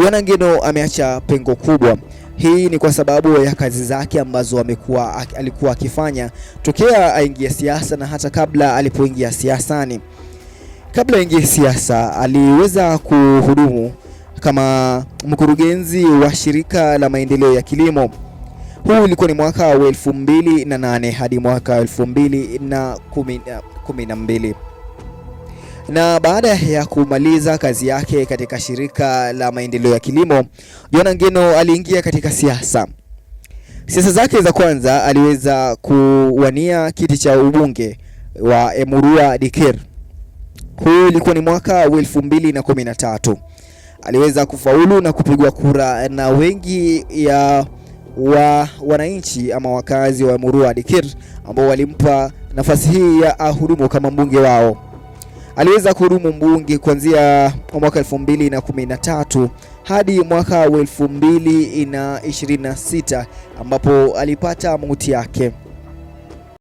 Joanna Ngeno ameacha pengo kubwa. Hii ni kwa sababu ya kazi zake ambazo alikuwa akifanya tokea aingia siasa na hata kabla alipoingia siasani. Kabla aingie siasa aliweza kuhudumu kama mkurugenzi wa shirika la maendeleo ya kilimo. Huu ulikuwa ni mwaka wa 2008 hadi mwaka 2012. Na baada ya kumaliza kazi yake katika shirika la maendeleo ya kilimo, Joanna Ngeno aliingia katika siasa. Siasa zake za kwanza aliweza kuwania kiti cha ubunge wa Emurua Dikir. Huu ulikuwa ni mwaka wa 2013. Aliweza kufaulu na kupigwa kura na wengi ya wananchi ama wakazi wa Emurua Dikir ambao walimpa nafasi hii ya hudumu kama mbunge wao. Aliweza kuhudumu mbunge kuanzia mwaka 2013 hadi mwaka 2026 ambapo alipata mauti yake.